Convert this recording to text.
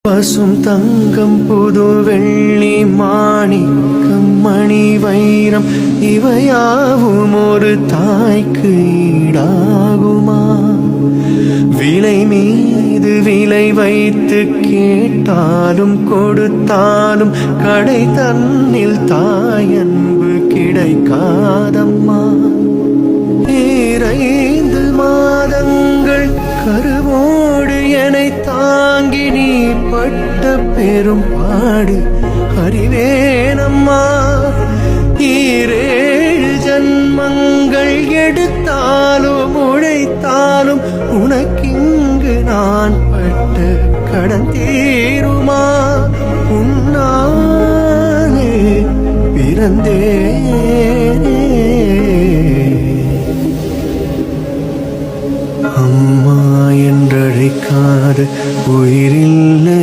பசும் தங்கம் புது வெள்ளி மாணிக்கம் மணி வைரம் இவையாவும் ஒரு தாய்க்கு ஈடாகுமா? விலை மீது விலை வைத்து கேட்டாலும் கொடுத்தாலும் கடை தன்னில் தாயன்பு கிடைக்காதம்மா. 5 மாதங்கள் கருவோடு என்னை தாங்கி நீ பட்ட பெரும் பாடு அறிவேனம்மா. 7 ஜன்மங்கள் எடுத்தாலும் உழைத்தாலும் உனக்கிங்கு நான் பட்ட கடன் தீருமா? உன்னாலே பிறந்தேனே. அம்மா என்றழைக்காத உயிரில்லை.